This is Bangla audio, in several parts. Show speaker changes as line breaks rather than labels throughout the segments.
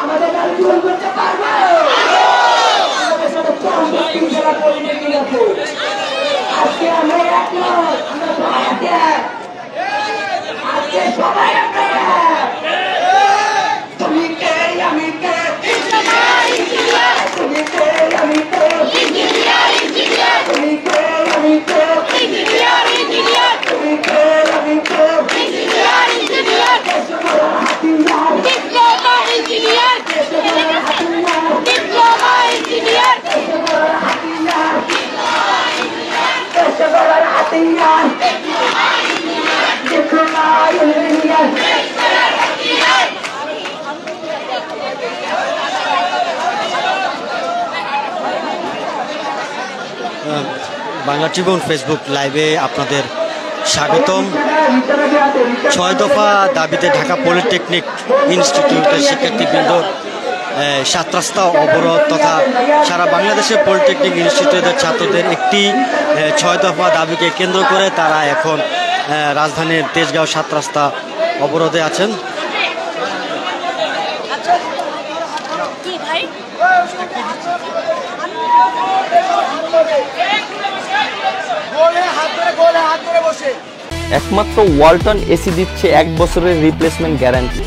আমাদের দাবি পূরণ করতে পারবো। আমাদের সাথে চরমপন্থী জেলা পরিণতি আছে। আজকে আমরা এক নয়, আমরা সবাই এক। আজকে সবাই আমরা এক। তুমি কে আমি কে, তুমি কে আমি কে, তুমি কে আমি কে, তুমি কে আমি কে,
বাংলা ট্রিবিউন ফেসবুক লাইভে আপনাদের স্বাগতম। 6 দফা দাবিতে ঢাকা পলিটেকনিক ইনস্টিটিউটের শিক্ষার্থীবৃন্দ 7 রাস্তা অবরোধ তথা সারা বাংলাদেশে পলিটেকনিক ইনস্টিটিউটের ছাত্রদের একটি 6 দফা দাবিকে কেন্দ্র করে তারা এখন রাজধানীর তেজগাঁও 7 রাস্তা অবরোধে আছেন।
একমাত্র ওয়ালটন এসি দিচ্ছে 1 বছরের রিপ্লেসমেন্ট গ্যারান্টি।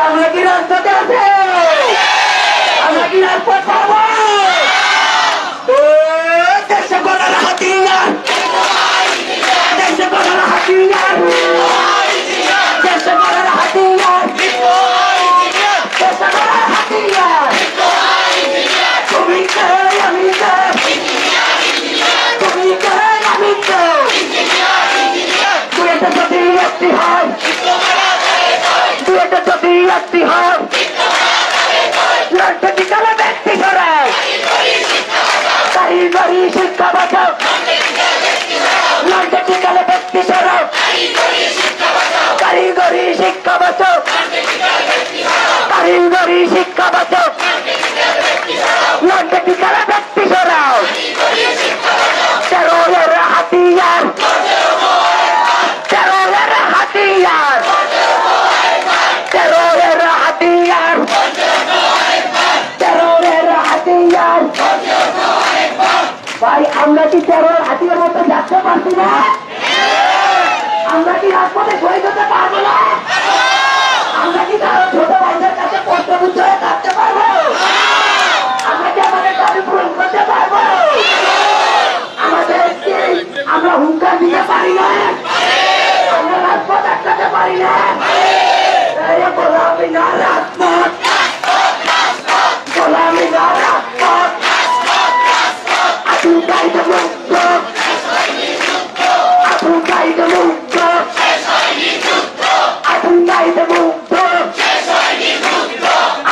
আমরা কি রাস্তাতে আছে, আমরা কি রাস্তা পাবো। দেশে গড়ার হাতিয়ার, দেশে গড়ার হাতিয়ার, দেশে গড়ার হাতিয়ার, দেশে গড়ার হাতিয়ার। তুমি কে আমি কে, তুমি কে আমি কে, দুইটা যদি একটি হয়, দুইটা যদি একটি হয়, লড়তে বিকালে ব্যক্তি সরাও, কারিগরি শিক্ষা বাঁচাও, লড়তে বিকালে ব্যক্তি সরাও, কারিগরি শিক্ষা বাঁচাও, কারিগরি শিক্ষা বাঁচাও, লড়তে বিকালে ব্যক্তি সরাও। তেরোয়ের হাতিয়ার, তেরোয়ের হাতিয়ার, তেরোয়ের হাতিয়ার, তেরোয়ের হাতিয়ার। ভাই আমরা কি তেরোর হাতিয়ার মতো যাচ্ছে পারছি না? আমরা কি রাজপথে শহীদ হতে পারবো না? আমরা কি তার ছোট ভাইদের কাছে পত্রবুদ্ধ হয়ে থাকতে পারবো? আমরা কি আমাদের দাবি পূরণ করতে পারবো? আমাদের আমরা হুঙ্কার দিতে পারি না, আমরা রাজপথ আটকাতে পারি না। গোলামি না রাজপথ, গোলামি না রাজপথ, আবু সাইদ মুক্ত, আবু সাইদ মুক্ত, আবু সাইদ মুক্ত,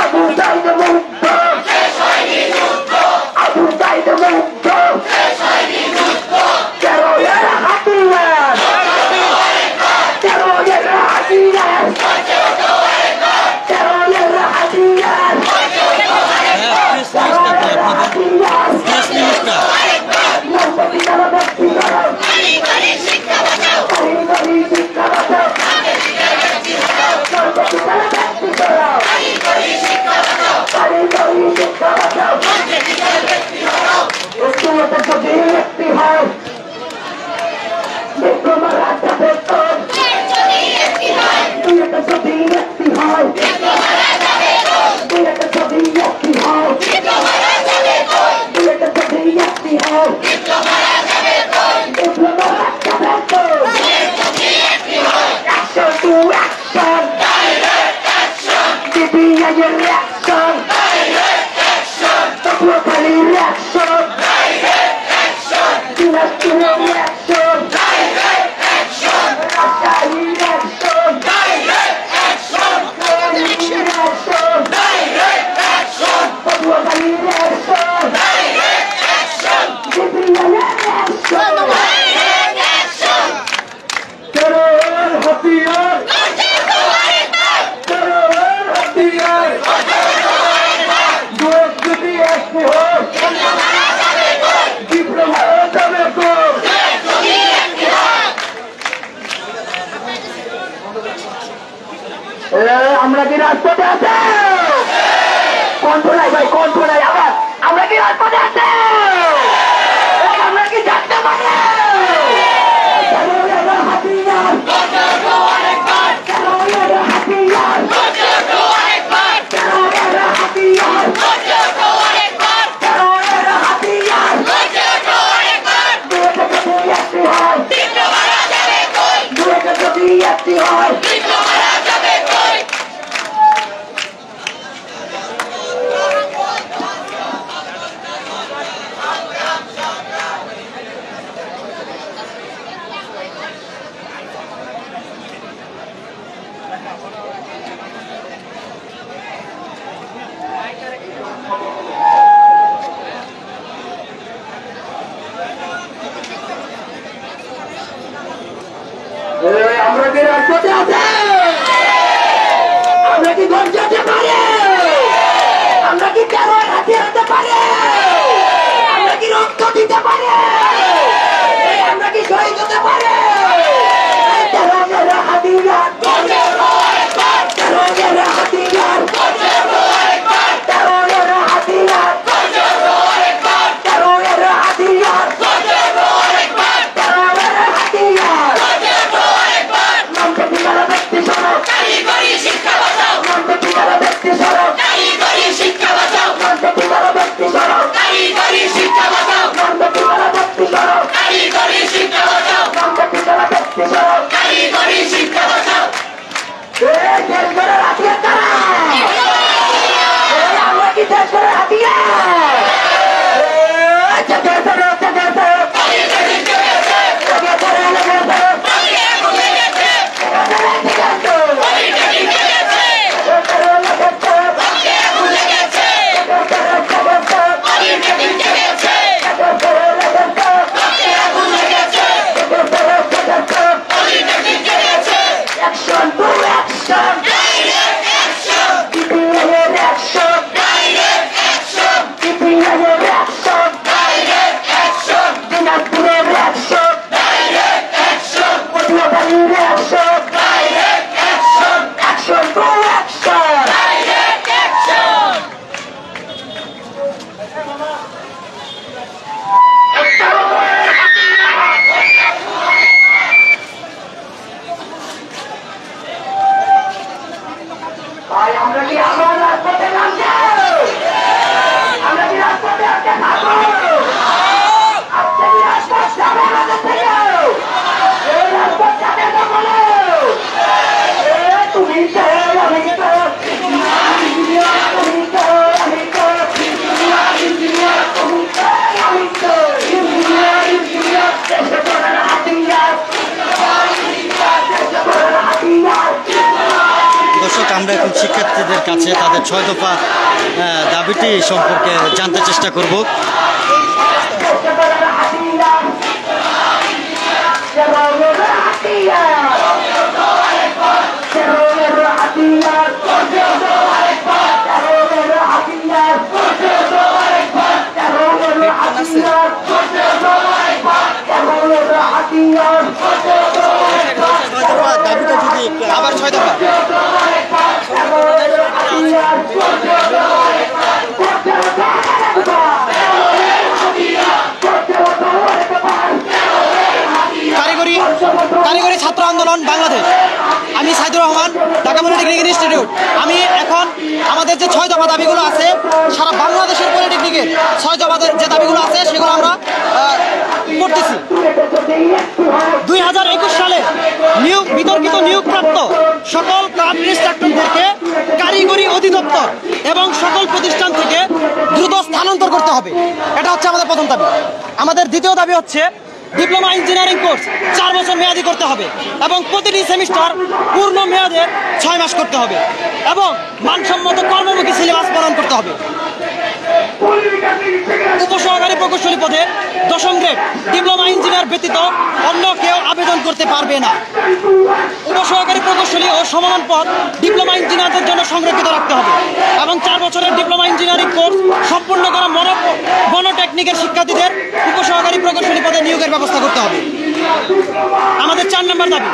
আবু সাইদ মুক্ত, আবু সাইদ মুক্ত। তেরোয়ের হাতিয়ার, তেরোয়ের হাতিয়ার, তেরোয়ের হাতিয়ার, রাজপথে আছে? কণ্ঠ নাই ভাই, কণ্ঠ নাই। আবার আমরা কি রাজপথে আছে? আমরা কি জানতে পারি? হাতিয়ার আমরা কি রাজপথে আছে? আমরা কি গঞ্জাতে পারি? আমরা কি তেরোর হাতিয়ার হতে পারি? আমরা কি রক্ত দিতে পারি? আমরা কি শহীদ হতে পারি? তেরো তেরো হাতিয়ার, তেরো তেরো হাতিয়ার, তেরো তেরো হাতিয়ার, তেরো তেরো হাতিয়ার, তেরো তেরো হাতিয়ার। নামতে ঠিকানা ব্যক্তি সড়ক, নামতে ঠিকানা ব্যক্তি সড়ক, নামতে ঠিকানা ব্যক্তি সড়ক, নামতে ঠিকানা ব্যক্তি সড়ক, নামতে ঠিকানা ব্যক্তি সড়ক। দেশ করে হাতিয়ার তারা, আমরা কি দেশ করে হাতিয়ার? Action to action, keeping your action, keeping your action, Dinapur action, Kotiwari action, action to action. ভাই আমরা কি আবার রাজপথে নামছি? আমরা কি রাজপথে আজকে থাকবো? আজকে কি রাজপথ যাবে আমাদের থেকে? এই রাজপথ যাবে না বলো? তুমি তো আমি তো, তুমি তো আমি তো, তুমি তো আমি তো, দেশে করে হাতিয়ার, দেশে করে হাতিয়ার।
দর্শক, আমরা এখন শিক্ষার্থীদের কাছে তাদের 6 দফা দাবিটি সম্পর্কে জানতে চেষ্টা করব। আবার 6 দফা কারিগরি ছাত্র আন্দোলন বাংলাদেশ। আমি সাইদুর রহমান, ঢাকা পলিটেকনিক ইনস্টিটিউট। আমি এখন আমাদের যে 6 দফা দাবিগুলো আছে, সারা বাংলাদেশের পলিটেকনিকের 6 দফাদের যে দাবিগুলো আছে সেগুলো আমরা করতেছি। 2021 সালে বিতর্কিত নিয়োগপ্রাপ্ত সকল ক্লাব ইনস্ট্রাক্টরদেরকে কারিগরি অধিদপ্তর এবং সকল প্রতিষ্ঠান থেকে দ্রুত স্থানান্তর করতে হবে। এটা হচ্ছে আমাদের প্রথম দাবি। আমাদের দ্বিতীয় দাবি হচ্ছে ডিপ্লোমা ইঞ্জিনিয়ারিং কোর্স 4 বছর মেয়াদি করতে হবে এবং প্রতিটি সেমিস্টার পূর্ণ মেয়াদের 6 মাস করতে হবে এবং মানসম্মত কর্মমুখী সিলেবাস প্রদান করতে হবে। উপসহকারী প্রকৌশলী পদে 10ম গ্রেড ডিপ্লোমা ইঞ্জিনিয়ার ব্যতীত অন্য কেউ আবেদন করতে পারবে না। উপসহকারী প্রকৌশলী ও সমমান পদ ডিপ্লোমা ইঞ্জিনিয়ারদের জন্য সংরক্ষিত রাখতে হবে এবং 4 বছরের ডিপ্লোমা ইঞ্জিনিয়ারিং কোর্স সম্পূর্ণ করা মনোটেকনিকের শিক্ষার্থীদের উপসহকারী প্রকৌশলী পদে নিয়োগের ব্যবস্থা করতে হবে। আমাদের 4 নম্বর দাবি,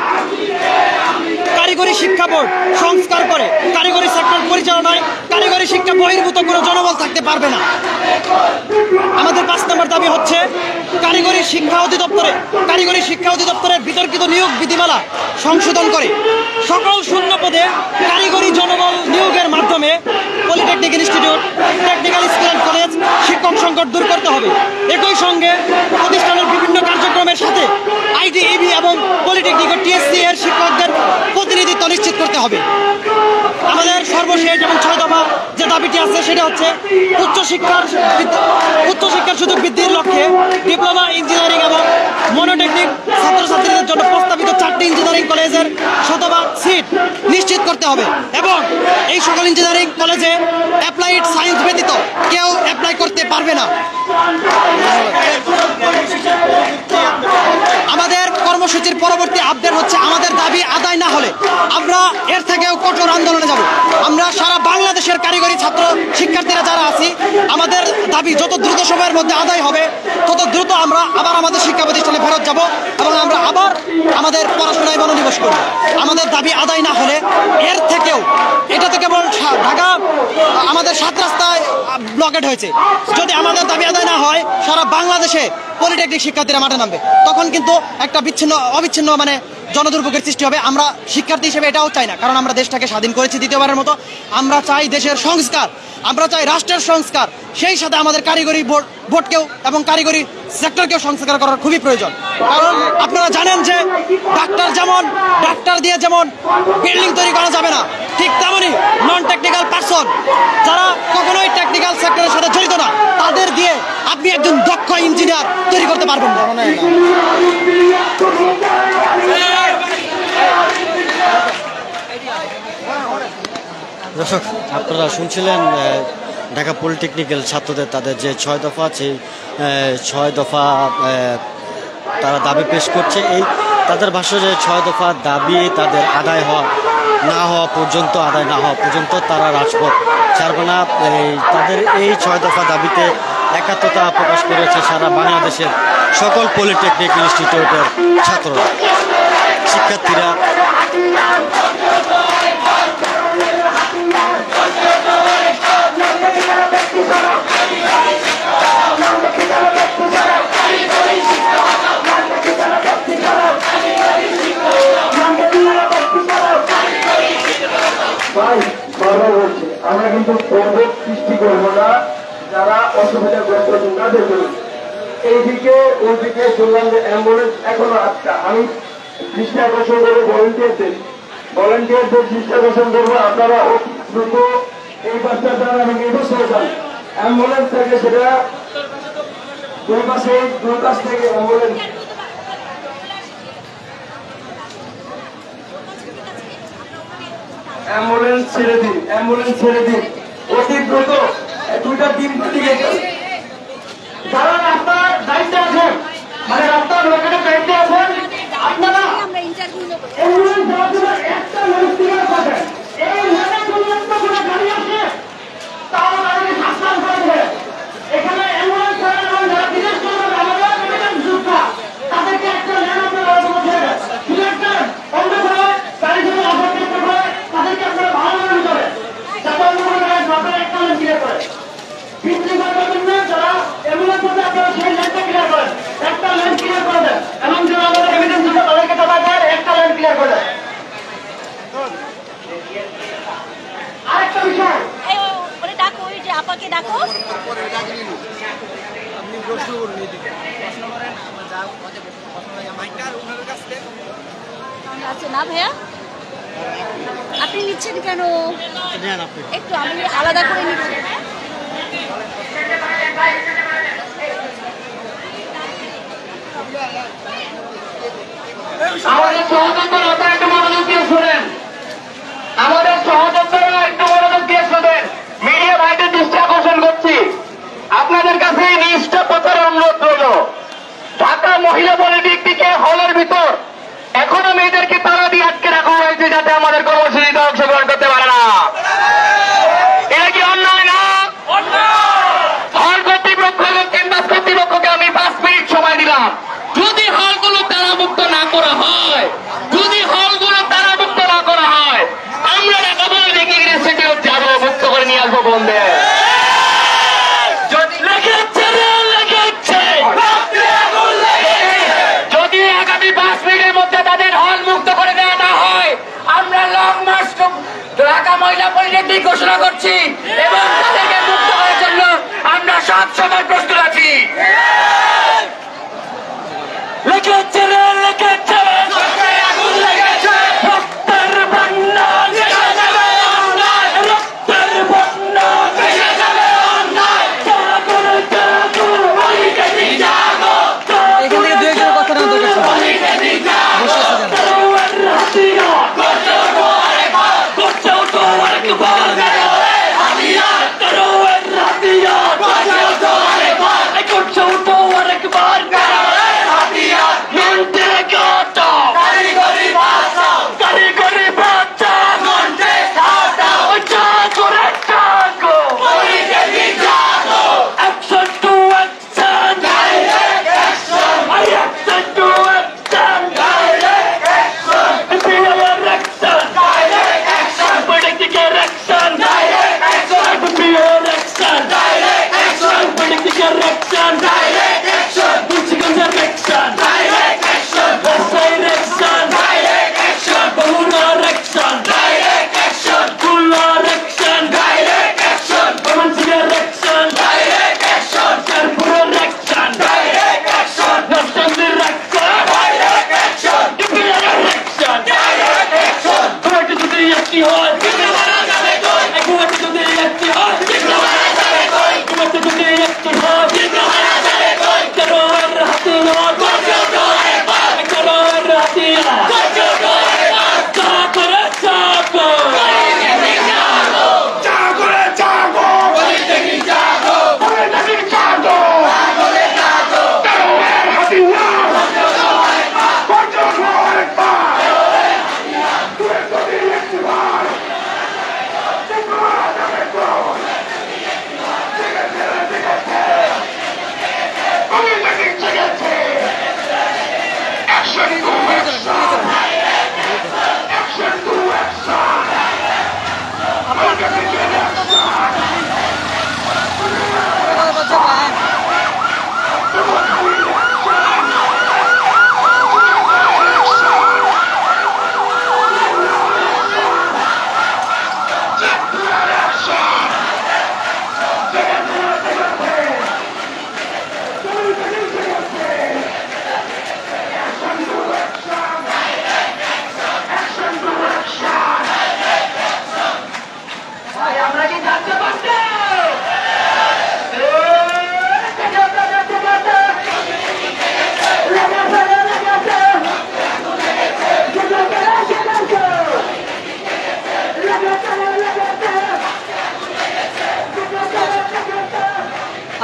কারিগরি শিক্ষা বোর্ড সংস্কার করে কারিগরি সেক্টর পরিচালনায় কারিগরি শিক্ষা বহির্ভূত কোনো জনবল থাকতে পারবে না। আমাদের 5 নম্বর দাবি হচ্ছে কারিগরি শিক্ষা অধিদপ্তরের বিতর্কিত নিয়োগ বিধিমালা সংশোধন করে সকল শূন্য পদে কারিগরি জনবল নিয়োগের মাধ্যমে polytechnic institute, technical school and college শিক্ষক সংকট দূর করতে হবে। একই সঙ্গে প্রতিষ্ঠানের বিভিন্ন কার্যক্রমের সাথে আইডিইবি এবং পলিটেকনিক ও টিএসসি এর শিক্ষকদের প্রতিনিধিত্ব নিশ্চিত করতে হবে। আমাদের সর্বশেষ এবং 6 দফা যে দাবিটি আছে সেটা হচ্ছে উচ্চশিক্ষার সুযোগ বৃদ্ধির লক্ষ্যে ডিপ্লোমা ইঞ্জিনিয়ারিং এবং মনোটেকনিক ছাত্রছাত্রীদের জন্য প্রস্তাবিত 4টি ইঞ্জিনিয়ারিং কলেজের শতভাগ সিট নিশ্চিত করতে হবে এবং এই সকল ইঞ্জিনিয়ারিং কলেজে অ্যাপ্লাইড সায়েন্স ব্যতীত কেউ অ্যাপ্লাই করতে পারবে না। আমাদের কর্মসূচির পরবর্তী আপডেট হচ্ছে আমাদের দাবি আদায় না হলে আমরা এর থেকেও কঠোর আন্দোলনে যাব। আমরা সারা বাংলাদেশের কারিগরি ছাত্র শিক্ষার্থীরা যারা আছি, আমাদের দাবি যত দ্রুত সময়ের মধ্যে আদায় হবে তত দ্রুত আমরা আবার আমাদের শিক্ষা প্রতিষ্ঠানে ফেরত যাব এবং আমরা আবার আমাদের পড়াশোনায় মনোনিবেশ করব। আমাদের দাবি আদায় না হলে এর থেকেও, এটা তো কেবল ঢাকা আমাদের 7 রাস্তায় ব্লকেড হয়েছে, যদি আমাদের দাবি আদায় না হয় সারা বাংলাদেশে পলিটেকনিক শিক্ষার্থীরা মাঠে নামবে, তখন কিন্তু একটা অবিচ্ছিন্ন মানে জনদুর্ভোগের সৃষ্টি হবে। আমরা শিক্ষার্থী হিসেবে এটাও চাই না, কারণ আমরা দেশটাকে স্বাধীন করেছি দ্বিতীয়বারের মতো। আমরা চাই দেশের সংস্কার, আমরা চাই রাষ্ট্রের সংস্কার, সেই সাথে আমাদের কারিগরি বোর্ডকেও এবং কারিগরি সেক্টরকেও সংস্কার করার খুবই প্রয়োজন। কারণ আপনারা জানেন যে ডাক্তার দিয়ে যেমন বিল্ডিং তৈরি করা যাবে না, ঠিক তেমনই নন টেকনিক্যাল পারসন যারা কখনোই টেকনিক্যাল সেক্টরের সাথে জড়িত না, তাদের দিয়ে আপনি একজন দক্ষ ইঞ্জিনিয়ার তৈরি করতে পারবেন না। দর্শক, আপনারা শুনছিলেন ঢাকা পলিটেকনিক্যাল ছাত্রদের তাদের যে 6 দফা আছে, 6 দফা তারা দাবি পেশ করছে। এই তাদের ভাষ্য যে 6 দফা দাবি তাদের আদায় না হওয়া পর্যন্ত তারা রাজপথ ছাড়বে না। তাদের এই 6 দফা দাবিতে একাত্মতা প্রকাশ করেছে সারা বাংলাদেশের সকল পলিটেকনিক ইনস্টিটিউটের ছাত্ররা, শিক্ষার্থীরা।
আমরা কিন্তু সৃষ্টি করবো না, যারা অসুবিধাগ্রস্ত তাদের জন্য। এইদিকে ওইদিকে শুনলাম যে অ্যাম্বুলেন্স এখনো 8টা। আমি দৃষ্টি আকর্ষণ করবো ভলেন্টিয়ারদের দৃষ্টি আকর্ষণ করবো, আপনারা দ্রুত এই পাশটা যান এবং এই পাশে যান। অ্যাম্বুলেন্স থেকে সেটা দুই পাশ থেকে অ্যাম্বুলেন্স ছেড়ে দিন অতি দ্রুত। 2টা টিম দিকে যারা রাস্তার দায়িত্বে আছেন, মানে রাস্তার লোকের দায়িত্বে আছেন, আপনারা অ্যাম্বুলেন্স যাওয়ার জন্য একটা লঞ্চ পাবেন। এই লাইনে পর্যন্ত কোনো গাড়ি আসে তাও গাড়ি সাবধান করবে। এখানে অ্যাম্বুলেন্স এবং যারা বিদেশ করবেন আমাদের এভিডেন্স যোদ্ধা, তাদেরকে একটা লেন আপনারা বলছেন সিলেক্টেড অন্য করে গাড়ি যদি অপরক্ষিত করে তাদেরকে আপনারা ভালো মনে করে যাতে অন্য কোনো গাড়ি আপনারা একটা লেন ক্লিয়ার করে বিক্রি করবার জন্য যারা অ্যাম্বুলেন্স করতে আপনারা সেই লেনটা ক্লিয়ার করেন, একটা লেন ক্লিয়ার করে দেন এবং যারা আমাদের এভিডেন্স যোদ্ধা তাদেরকে দাবা দেন একটা লেন ক্লিয়ার করে দেন। আরেকটা বিষয়
আপাকে ডাকো, আছে না ভাইয়া? আপনি নিচ্ছেন কেন? একটু আমি আলাদা করে নিচ্ছি।
আমাদের সহযোদ্ধারা একটু মনোযোগ দিয়ে শোনেন, মিডিয়া ভাইদের দৃষ্টি আকর্ষণ করছি। আপনাদের কাছে নিষ্ঠা প্রচার অনুরোধ রইল, ঢাকা মহিলা পলিটেকনিকে হলের ভিতর এখনো মেয়েদেরকে তালা দিয়ে আটকে রাখা হয়েছে যাতে আমাদের কর্মসূচিতে অংশগ্রহণ করতে পারে না। এটা কি অন্যায় না? হল কর্তৃপক্ষ এবং কেন্দ্র কর্তৃপক্ষকে আমি 5 মিনিট সময় দিলাম, যদি হলগুলো তালা
তালামুক্ত না করা হয়, যদি হলগুলো তালামুক্ত না করা হয়, আমরা ঢাকা পলিটেকনিক ইনস্টিটিউট যাবো, মুক্ত করে নিয়ে আসবো বন্ধে। যদি আগামী 5 মিনিটের মধ্যে তাদের হল মুক্ত করে দেওয়া না হয়, আমরা লং মার্চ ঢাকা মহিলা পলিটেকনিক ঘোষণা করছি এবং তাদেরকে মুক্ত করার জন্য আমরা সব সময় প্রস্তুত আছি।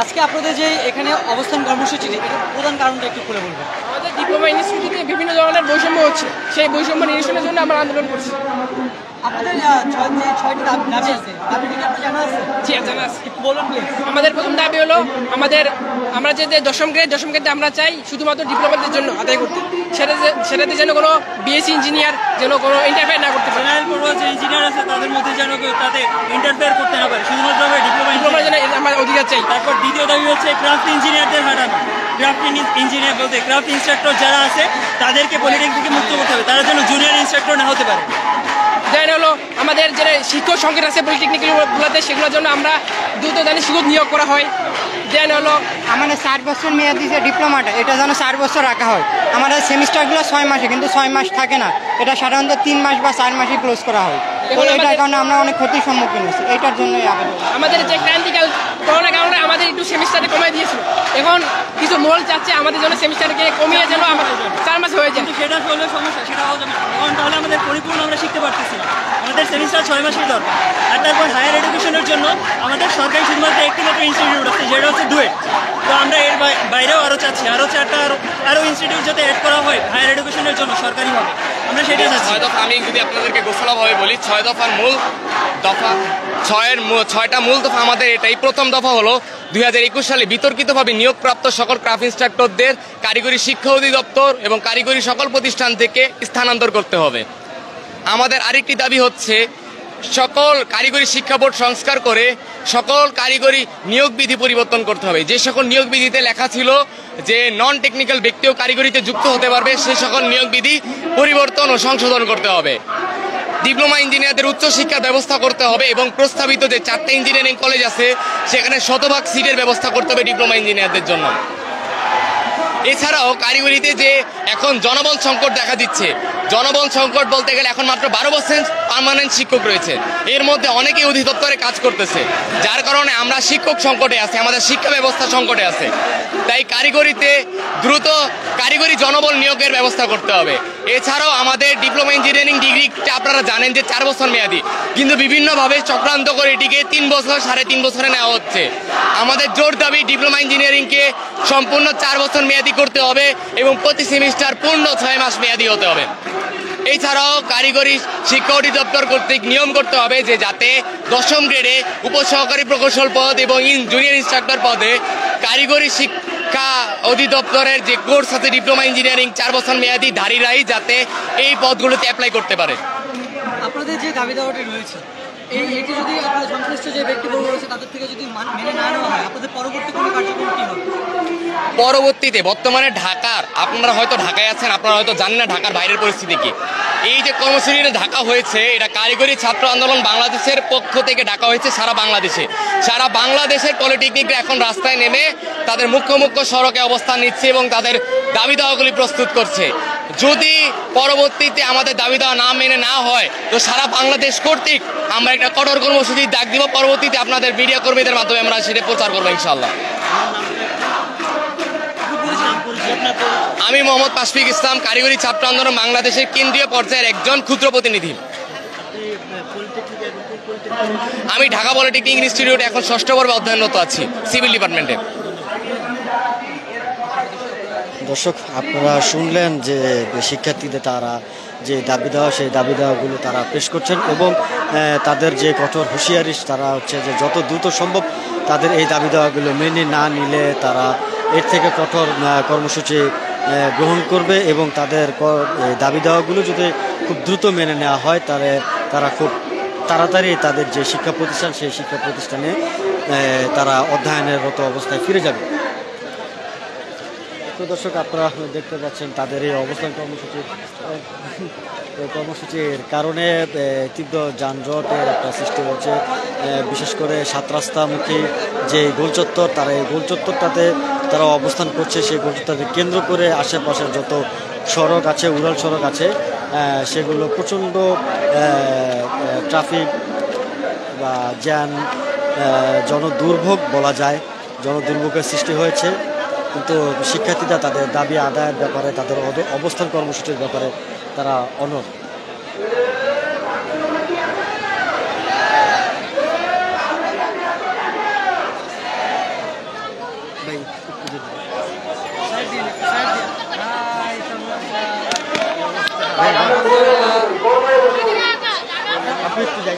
আজকে আপনাদের যে এখানে অবস্থান কর্মসূচি, এটার প্রধান কারণটা একটু খুলে বলবেন।
আমাদের ডিপ্লোমা ইনস্টিটিউটে বিভিন্ন ধরনের বৈষম্য হচ্ছে, সেই বৈষম্য নিরসনের জন্য আমরা আন্দোলন করছি।
আপনাদের ছয়টি দাবি আছে, দাবিটি কি আপনার জানা আছে?
জি, জানা আছে।
একটু বলুন প্লিজ।
আমাদের প্রথম দাবি হলো আমরা যে দশম গ্রেড আমরা চাই শুধুমাত্র ডিপ্লোমাদের জন্য আদায় করতে, সেটাতে যেন কোনো বিএসসি ইঞ্জিনিয়ার যেন কোনো ইন্টারফেয়ার না করতে পারে।
জেনারেল পড়ুয়া যে ইঞ্জিনিয়ার আছে তাদের মধ্যে যেন কেউ তাতে ইন্টারফেয়ার করতে না পারে, শুধুমাত্র
ডিপ্লোমার জন্য আমরা অধিকার চাই।
তারপর দ্বিতীয় দাবি হচ্ছে ক্রাফট ইঞ্জিনিয়ারদের হারানো। ক্রাফট ইঞ্জিনিয়ার বলতে ক্রাফট ইনস্ট্রাক্টর যারা আছে তাদেরকে পলিটেকনিক থেকে মুক্ত করতে হবে, তারা যেন জুনিয়র ইনস্ট্রাক্টর না হতে পারে।
দেন হলো আমাদের যে শিক্ষক সংকট আছে পলিটেকনিকগুলোতে, সেগুলোর জন্য আমরা দ্রুত জানি শিক্ষক নিয়োগ করা হয়। দেন হলো
আমাদের 7 বছর মেয়াদি যে ডিপ্লোমাটা, এটা যেন 4 বছর রাখা হয়। আমাদের সেমিস্টারগুলো 6 মাসে, কিন্তু 6 মাস থাকে না, এটা সাধারণত 3 মাস বা 4 মাসে ক্লোজ করা হয়। এটার কারণে আমরা অনেক ক্ষতির সম্মুখীন হচ্ছি, এইটার জন্যই আবেদন।
আমাদের যে ক্রান্তিকাল করোনার কারণে আমাদের একটু সেমিস্টারে কমিয়ে দিয়েছিল, এখন কিছু মোল চাচ্ছে আমাদের জন্য সেমিস্টারকে কমিয়ে যেন আমাদের 4 মাস হয়ে যায়।
সেটা হলে সমস্যা, সেটা হওয়া যাবে না, কারণ তাহলে আমাদের পরিপূর্ণ আমরা শিখতে পারতেছি না। আমাদের সেমিস্টার 6 মাসের দরকার। আর তারপর হায়ার এডুকেশনের জন্য আমাদের সরকারি শুধুমাত্র একটি মাত্র ইনস্টিটিউট আছে, যেটা হচ্ছে ডুয়েট। তো আমরা এর বাইরেও আরও চাচ্ছি, আরও 4টা আরও ইনস্টিটিউট যাতে অ্যাড করা হয় হায়ার এডুকেশনের জন্য সরকারিভাবে। আমরা সেটা চাচ্ছি।
6 দফা আমি যদি আপনাদেরকে গোছালোভাবে বলি, 6 দফার মূল দফা, 6টা মূল দফা আমাদের এটাই। প্রথম দফা হলো 2021 সালে বিতর্কিতভাবে নিয়োগপ্রাপ্ত সকল ক্রাফট ইনস্ট্রাক্টরদের কারিগরি শিক্ষা অধিদপ্তর এবং কারিগরি সকল প্রতিষ্ঠান থেকে স্থানান্তর করতে হবে। আমাদের আরেকটি দাবি হচ্ছে সকল কারিগরি শিক্ষা বোর্ড সংস্কার করে সকল কারিগরি নিয়োগ বিধি পরিবর্তন করতে হবে। যে সকল নিয়োগ বিধিতে লেখা ছিল যে নন টেকনিক্যাল ব্যক্তিও কারিগরিতে যুক্ত হতে পারবে, সেই সকল নিয়োগ বিধি পরিবর্তন ও সংশোধন করতে হবে। ডিপ্লোমা ইঞ্জিনিয়ারদের উচ্চশিক্ষার ব্যবস্থা করতে হবে এবং প্রস্তাবিত যে 4টা ইঞ্জিনিয়ারিং কলেজ আছে সেখানে শতভাগ সিটের ব্যবস্থা করতে হবে ডিপ্লোমা ইঞ্জিনিয়ারদের জন্য। এছাড়াও কারিগরিতে যে এখন জনবল সংকট দেখা দিচ্ছে, জনবল সংকট বলতে গেলে এখন মাত্র 12% পার্মানেন্ট শিক্ষক রয়েছে, এর মধ্যে অনেকেই অধিদপ্তরে কাজ করতেছে, যার কারণে আমরা শিক্ষক সংকটে আছি, আমাদের শিক্ষা ব্যবস্থা সংকটে আছে। তাই কারিগরিতে দ্রুত কারিগরি জনবল নিয়োগের ব্যবস্থা করতে হবে। এছাড়াও আমাদের ডিপ্লোমা ইঞ্জিনিয়ারিং ডিগ্রিটা আপনারা জানেন যে 4 বছর মেয়াদি, কিন্তু বিভিন্নভাবে চক্রান্ত করে এটিকে 3 বছর 3.5 বছরে নেওয়া হচ্ছে। আমাদের জোর দাবি ডিপ্লোমা ইঞ্জিনিয়ারিংকে সম্পূর্ণ 4 বছর মেয়াদি করতে হবে এবং প্রতি সেমিস্টার পূর্ণ 6 মাস মেয়াদি হতে হবে। এছাড়াও কারিগরি শিক্ষা অধিদপ্তর কর্তৃক নিয়ম করতে হবে যে যাতে 10ম গ্রেডে উপসহকারী প্রকৌশল পদ এবং জুনিয়র ইনস্ট্রাক্টর পদে কারিগরি শিক্ষা অধিদপ্তরের যে কোর্স আছে ডিপ্লোমা ইঞ্জিনিয়ারিং 4 বছর মেয়াদি ধারীরাই যাতে এই পদগুলোতে অ্যাপ্লাই করতে পারে।
আপনাদের যে দাবি দাওয়াটি রয়েছে, এটি যদি আপনাদের সংশ্লিষ্ট যে ব্যক্তিবর্গ রয়েছে তাদের থেকে যদি মেনে না নেওয়া হয়, আপনাদের পরবর্তী কোনো কার্যক্রম কী হবে?
পরবর্তীতে বর্তমানে ঢাকার, আপনারা হয়তো ঢাকায় আছেন, আপনারা হয়তো জানেন না ঢাকার বাইরের পরিস্থিতি কি। এই যে কর্মসূচিটা ঢাকা হয়েছে, এটা কারিগরি ছাত্র আন্দোলন বাংলাদেশের পক্ষ থেকে ঢাকা হয়েছে সারা বাংলাদেশে। সারা বাংলাদেশের পলিটেকনিকরা এখন রাস্তায় নেমে তাদের মুখ্য মুখ্য সড়কে অবস্থান নিচ্ছে এবং তাদের দাবি দাওয়াগুলি প্রস্তুত করছে। যদি পরবর্তীতে আমাদের দাবি দাওয়া না মেনে না হয় তো সারা বাংলাদেশ কর্তৃক আমরা একটা কঠোর কর্মসূচির ডাক দিব। পরবর্তীতে আপনাদের মিডিয়া কর্মীদের মাধ্যমে আমরা সেটা প্রচার করবো ইনশাআল্লাহ। আমি মোহাম্মদ পাশফিক ইসলাম, কারিগরি ছাত্র আন্দোলন বাংলাদেশের কেন্দ্রীয় পর্যায়ের একজন ক্ষুদ্র প্রতিনিধি। আমি ঢাকা পলিটেকনিক ইনস্টিটিউটে এখন 6ষ্ঠ বর্ষে অধ্যয়নরত আছি সিভিল ডিপার্টমেন্টে।
দর্শক, আপনারা শুনলেন যে শিক্ষার্থীদের তারা যে দাবি দেওয়া, সেই দাবি দেওয়াগুলো তারা পেশ করছেন এবং তাদের যে কঠোর হুঁশিয়ারি, তারা হচ্ছে যে যত দ্রুত সম্ভব তাদের এই দাবি দেওয়াগুলো মেনে না নিলে তারা এর থেকে কঠোর কর্মসূচি গ্রহণ করবে এবং তাদের দাবি দেওয়াগুলো যদি খুব দ্রুত মেনে নেওয়া হয় তাহলে তারা খুব তাড়াতাড়ি তাদের যে শিক্ষা প্রতিষ্ঠান, সেই শিক্ষা প্রতিষ্ঠানে তারা অধ্যয়নরত অবস্থায় ফিরে যাবে। তো দর্শক, আপনারা দেখতে পাচ্ছেন তাদের এই অবস্থান কর্মসূচির কারণে তীব্র যানজটের একটা সৃষ্টি হচ্ছে। বিশেষ করে 7 রাস্তামুখী যে গোলচত্বর, তারা এই গোলচত্বরটাতে তারা অবস্থান করছে। সেই গোলচত্বরকে কেন্দ্র করে আশেপাশের যত সড়ক আছে, উড়াল সড়ক আছে, সেগুলো প্রচণ্ড ট্রাফিক বা জ্যাম, জনদুর্ভোগ বলা যায়, জনদুর্ভোগের সৃষ্টি হয়েছে। কিন্তু শিক্ষার্থীরা তাদের দাবি আদায়ের ব্যাপারে, তাদের অবস্থান কর্মসূচির ব্যাপারে তারা অনড়। আপনি একটু যাই।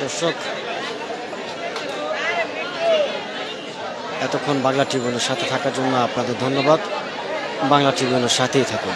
দর্শক, এতক্ষণ বাংলা ট্রিবিউনের সাথে থাকার জন্য আপনাদের ধন্যবাদ। বাংলা ট্রিবিউনের সাথেই থাকুন।